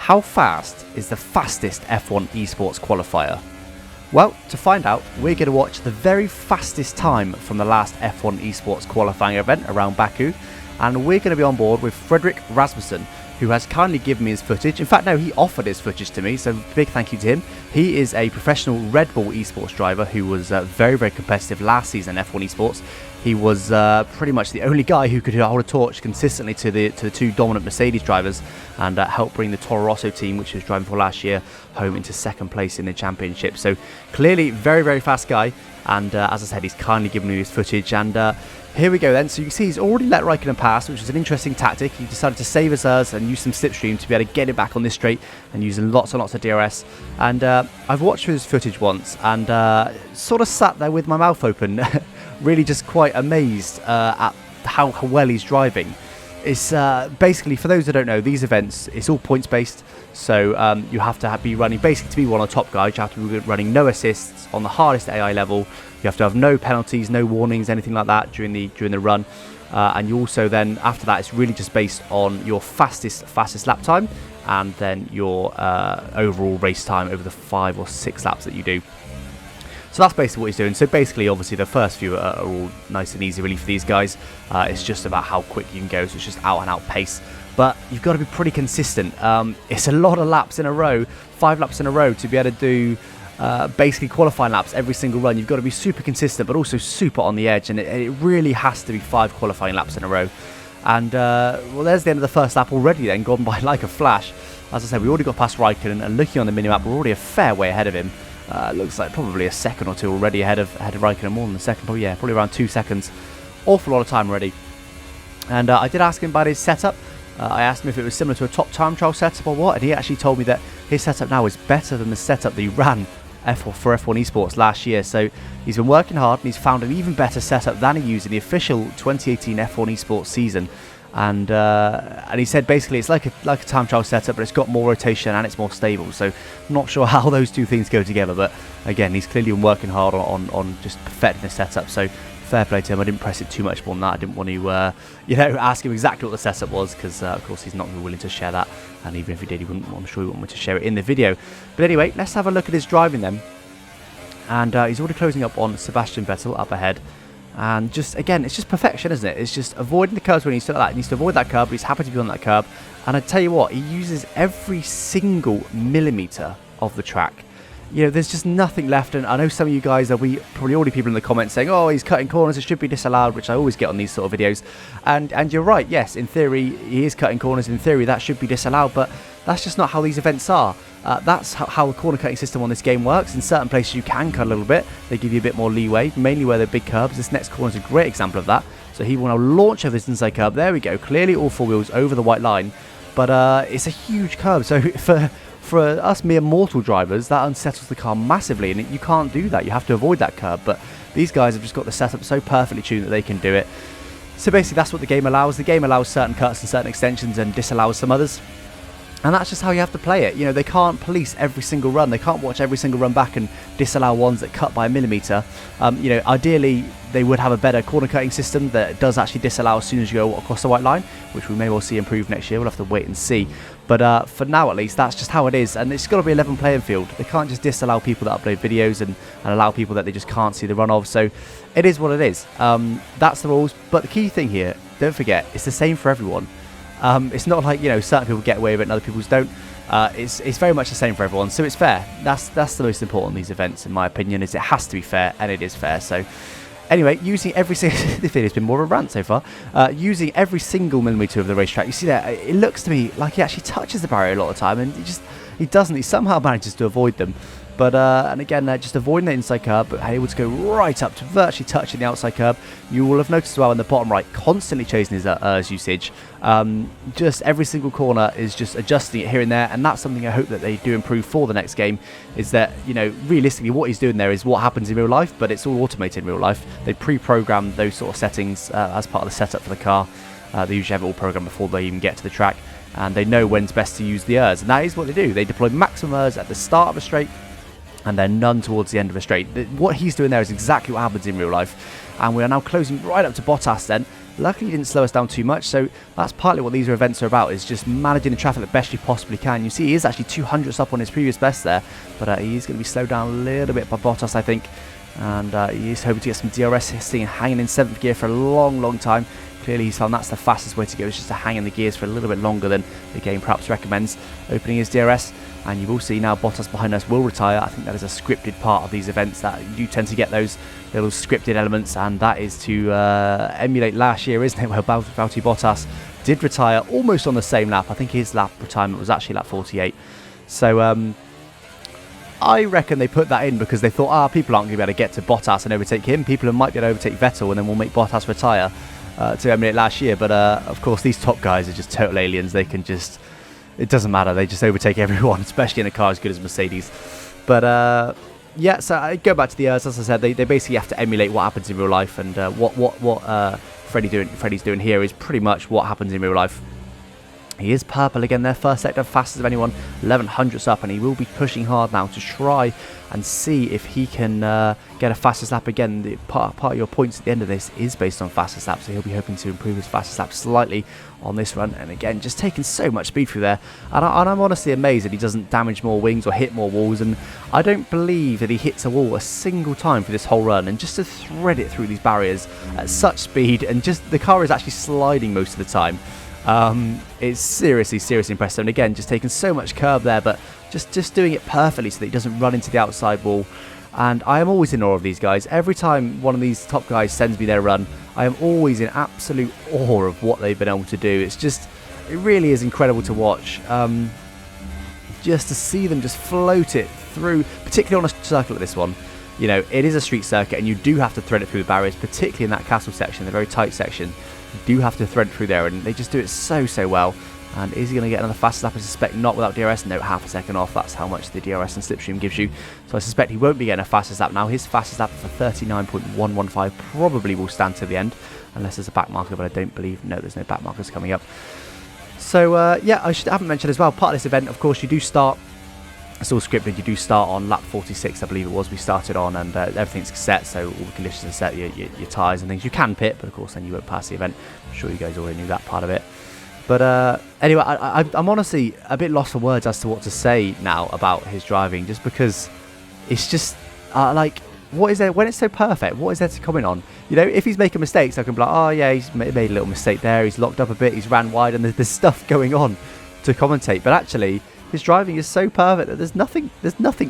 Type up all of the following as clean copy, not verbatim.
How fast is the fastest F1 Esports qualifier? Well, to find out, we're going to watch the very fastest time from the last F1 Esports qualifying event around Baku, and we're going to be on board with Frederik Rasmussen, who has kindly given me his footage. In fact, no, he offered his footage to me, so big thank you to him. He is a professional Red Bull Esports driver who was very, very competitive last season in F1 Esports. He was pretty much the only guy who could hold a torch consistently to the two dominant Mercedes drivers and help bring the Toro Rosso team, which he was driving for last year, home into second place in the championship. So clearly very, very fast guy, and as I said, he's kindly given me his footage, and here we go then. So you can see he's already let Raikkonen pass, which is an interesting tactic. He decided to save his ERS and use some slipstream to be able to get it back on this straight and using lots and lots of DRS. And I've watched his footage once and sort of sat there with my mouth open, really just quite amazed at how well he's driving. It's basically, for those that don't know, these events, it's all points based. So you have to be running, basically to be one of the top guys, you have to be running no assists on the hardest AI level. You have to have no penalties, no warnings, anything like that during the run. And you also then, after that, it's really just based on your fastest lap time and then your overall race time over the 5 or 6 laps that you do. So that's basically what he's doing. So basically, obviously, the first few are all nice and easy really for these guys. It's just about how quick you can go, so it's just out and out pace. But you've got to be pretty consistent. It's a lot of laps in a row, 5 laps in a row to be able to do basically qualifying laps every single run. You've got to be super consistent, but also super on the edge, and it really has to be 5 qualifying laps in a row. And well, there's the end of the first lap already then, gone by like a flash. As I said, we already got past Raikkonen, and looking on the minimap, we're already a fair way ahead of him. Looks like probably a second or two already ahead of Raikkonen, more than a second, probably, yeah, probably around 2 seconds. Awful lot of time already. And I did ask him about his setup. I asked him if it was similar to a top time trial setup or what, and he actually told me that his setup now is better than the setup that he ran for F1 Esports last year. So he's been working hard and he's found an even better setup than he used in the official 2018 F1 Esports season. And he said basically it's like a time trial setup, but it's got more rotation and it's more stable. So I'm not sure how those two things go together, but again, he's clearly been working hard on just perfecting the setup. So fair play to him. I didn't press it too much more than that. I didn't want to ask him exactly what the setup was, because of course he's not really willing to share that, and even if he did, I'm sure he wouldn't want to share it in the video. But anyway, let's have a look at his driving then. And he's already closing up on Sebastian Vettel up ahead. And just, again, it's just perfection, isn't it? It's just avoiding the curbs when he needs to like that. He needs to avoid that curb, but he's happy to be on that curb. And I tell you what, he uses every single millimetre of the track. You know, there's just nothing left. And I know some of you guys, there'll be probably already people in the comments saying, oh, he's cutting corners, it should be disallowed, which I always get on these sort of videos. And you're right, yes, in theory, he is cutting corners. In theory, that should be disallowed, but that's just not how these events are. That's how the corner cutting system on this game works. In certain places you can cut a little bit, they give you a bit more leeway, mainly where they're big curbs. This next corner is a great example of that. So he will now launch over this inside curb. There we go, clearly all 4 wheels over the white line, but it's a huge curb. So for us mere mortal drivers, that unsettles the car massively, and you can't do that. You have to avoid that curb, but these guys have just got the setup so perfectly tuned that they can do it. So basically that's what the game allows. The game allows certain cuts and certain extensions and disallows some others. And that's just how you have to play it. You know, they can't police every single run. They can't watch every single run back and disallow ones that cut by a millimetre. You know, ideally, they would have a better corner cutting system that does actually disallow as soon as you go across the white line, which we may well see improve next year. We'll have to wait and see. But for now, at least, that's just how it is. And it's got to be a level playing field. They can't just disallow people that upload videos and allow people that they just can't see the run of. So it is what it is. That's the rules. But the key thing here, don't forget, it's the same for everyone. It's not like, you know, certain people get away with it and other people don't. It's very much the same for everyone, so it's fair. That's the most important in these events, in my opinion, is it has to be fair, and it is fair. So anyway, using every single this video's been more of a rant so far. Using every single millimetre of the racetrack, you see there, it looks to me like he actually touches the barrier a lot of the time, and he doesn't. He somehow manages to avoid them. But, and again, just avoiding the inside curb, but able to go right up to virtually touching the outside curb. You will have noticed as well in the bottom right, constantly chasing his ERS usage. Just every single corner is just adjusting it here and there, and that's something I hope that they do improve for the next game, is that, you know, realistically what he's doing there is what happens in real life, but it's all automated in real life. They pre-program those sort of settings as part of the setup for the car. They usually have it all programmed before they even get to the track, and they know when's best to use the ERS, and that is what they do. They deploy maximum ERS at the start of a straight, and then none towards the end of a straight. What he's doing there is exactly what happens in real life. And we are now closing right up to Bottas then. Luckily, he didn't slow us down too much, so that's partly what these events are about, is just managing the traffic the best you possibly can. You see, he is actually 200ths up on his previous best there, but he is going to be slowed down a little bit by Bottas, I think, and he is hoping to get some DRS hitting and hanging in 7th gear for a long time. Clearly, he's found that's the fastest way to go, is just to hang in the gears for a little bit longer than the game perhaps recommends, opening his DRS. And you will see now Bottas behind us will retire. I think that is a scripted part of these events, that you tend to get those little scripted elements, and that is to emulate last year, isn't it, where Valtteri Bottas did retire almost on the same lap. I think his lap retirement was actually lap 48. So I reckon they put that in because they thought, people aren't going to be able to get to Bottas and overtake him. People might be able to overtake Vettel, and then we'll make Bottas retire to emulate last year. But of course, these top guys are just total aliens. They can just... It doesn't matter. They just overtake everyone, especially in a car as good as Mercedes. But yeah, so I go back to the as I said, they basically have to emulate what happens in real life, and what Freddie's doing here is pretty much what happens in real life. He is purple again there, first sector, fastest of anyone, 1100ths up, and he will be pushing hard now to try and see if he can get a fastest lap again. Part of your points at the end of this is based on fastest lap, so he'll be hoping to improve his fastest lap slightly on this run. And again, just taking so much speed through there, and I'm honestly amazed that he doesn't damage more wings or hit more walls. And I don't believe that he hits a wall a single time for this whole run, and just to thread it through these barriers at such speed, and just the car is actually sliding most of the time. It's seriously impressive. And again, just taking so much curb there, but just doing it perfectly so that he doesn't run into the outside wall. And I am always in awe of these guys. Every time one of these top guys sends me their run, I am always in absolute awe of what they've been able to do. It really is incredible to watch. Just to see them just float it through, particularly on a circuit like this one. You know, it is a street circuit, and you do have to thread it through the barriers, particularly in that castle section, the very tight section. You do have to thread it through there, and they just do it so well. And is he going to get another fastest lap? I suspect not without DRS. No, half a second off. That's how much the DRS and slipstream gives you. So I suspect he won't be getting a fastest lap now. His fastest lap for 39.115 probably will stand to the end, unless there's a back marker, but I don't believe. No, there's no back markers coming up. So yeah, I haven't mentioned as well, part of this event, of course, you do start. It's all scripted. You do start on lap 46, I believe it was, we started on, and everything's set, so all the conditions are set, your tyres and things. You can pit, but of course then you won't pass the event. I'm sure you guys already knew that part of it. But anyway, I'm honestly a bit lost for words as to what to say now about his driving, just because it's just, like, what is there, when it's so perfect, what is there to comment on? You know, if he's making mistakes, I can be like, oh yeah, he's made a little mistake there, he's locked up a bit, he's ran wide, and there's stuff going on to commentate. But actually, his driving is so perfect that there's nothing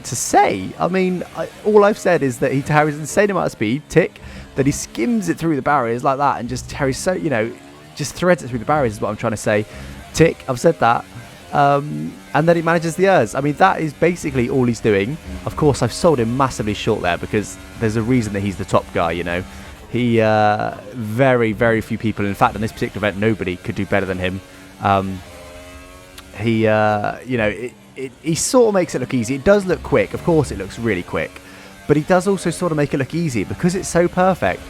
to say. I mean, all I've said is that he carries an insane amount of speed, tick, that he skims it through the barriers like that, and just carries so, you know, just threads it through the barriers is what I'm trying to say. Tick, I've said that. And then he manages the ERS. I mean, that is basically all he's doing. Of course, I've sold him massively short there, because there's a reason that he's the top guy, you know. He, very few people, in fact, in this particular event, nobody could do better than him. He, you know, he sort of makes it look easy. It does look quick. Of course, it looks really quick. But he does also sort of make it look easy because it's so perfect.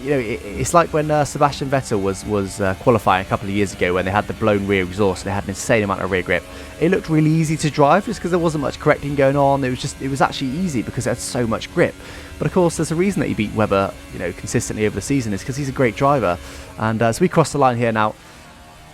You know, it's like when Sebastian Vettel was qualifying a couple of years ago, when they had the blown rear exhaust and they had an insane amount of rear grip. It looked really easy to drive just because there wasn't much correcting going on. It was actually easy because it had so much grip. But of course, there's a reason that he beat Webber, you know, consistently over the season, is because he's a great driver. And so we cross the line here now.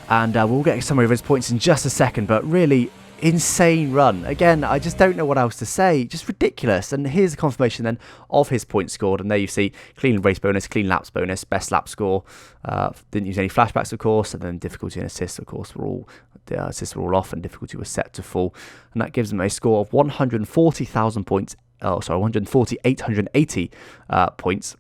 And we'll get some of his points in just a second, but really insane run. Again, I just don't know what else to say. Just ridiculous. And here's a confirmation then of his points scored. And there you see clean race bonus, clean laps bonus, best lap score. Didn't use any flashbacks, of course. And then difficulty and assists, of course, the assists were all off, and difficulty was set to full. And that gives him a score of 140,000 points. Oh, sorry, 140,880 points.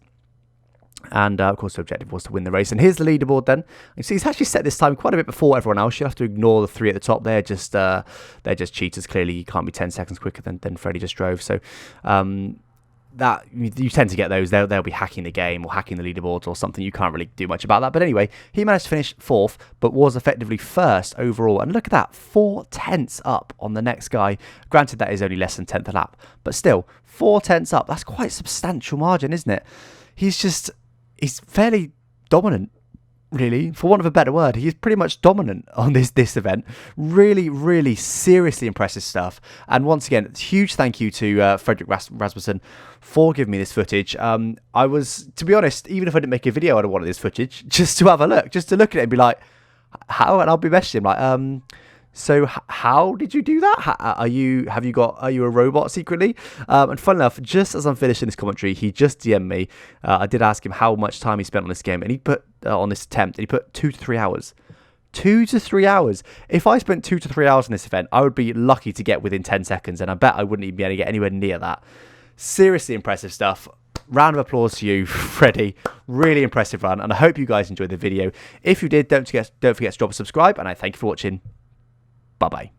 And of course the objective was to win the race. And here's the leaderboard then. You see he's actually set this time quite a bit before everyone else. You have to ignore the three at the top. They're just cheaters. Clearly you can't be 10 seconds quicker than Freddie just drove. So that you tend to get those. They'll be hacking the game or hacking the leaderboards or something. You can't really do much about that. But anyway, he managed to finish 4th, but was effectively 1st overall. And look at that, 4/10 up on the next guy. Granted, that is only less than 10th a lap, but still 4/10 up. That's quite a substantial margin, isn't it? He's fairly dominant. really, for want of a better word. He's pretty much dominant on this event. Really, really seriously impressive stuff. And once again, huge thank you to Frederik Rasmussen for giving me this footage. I was, to be honest, even if I didn't make a video, I'd have wanted this footage just to have a look, just to look at it and be like, how? And I'll be messaging him like, so how did you do that? Are you a robot secretly? And fun enough, just as I'm finishing this commentary, he just DM'd me. I did ask him how much time he spent on this game, and he put on this attempt, and he put 2 to 3 hours. 2 to 3 hours. If I spent 2 to 3 hours on this event, I would be lucky to get within 10 seconds, and I bet I wouldn't even be able to get anywhere near that. Seriously impressive stuff. Round of applause to you, Freddie. Really impressive run, and I hope you guys enjoyed the video. If you did, don't forget to drop a subscribe, and I thank you for watching. Bye-bye.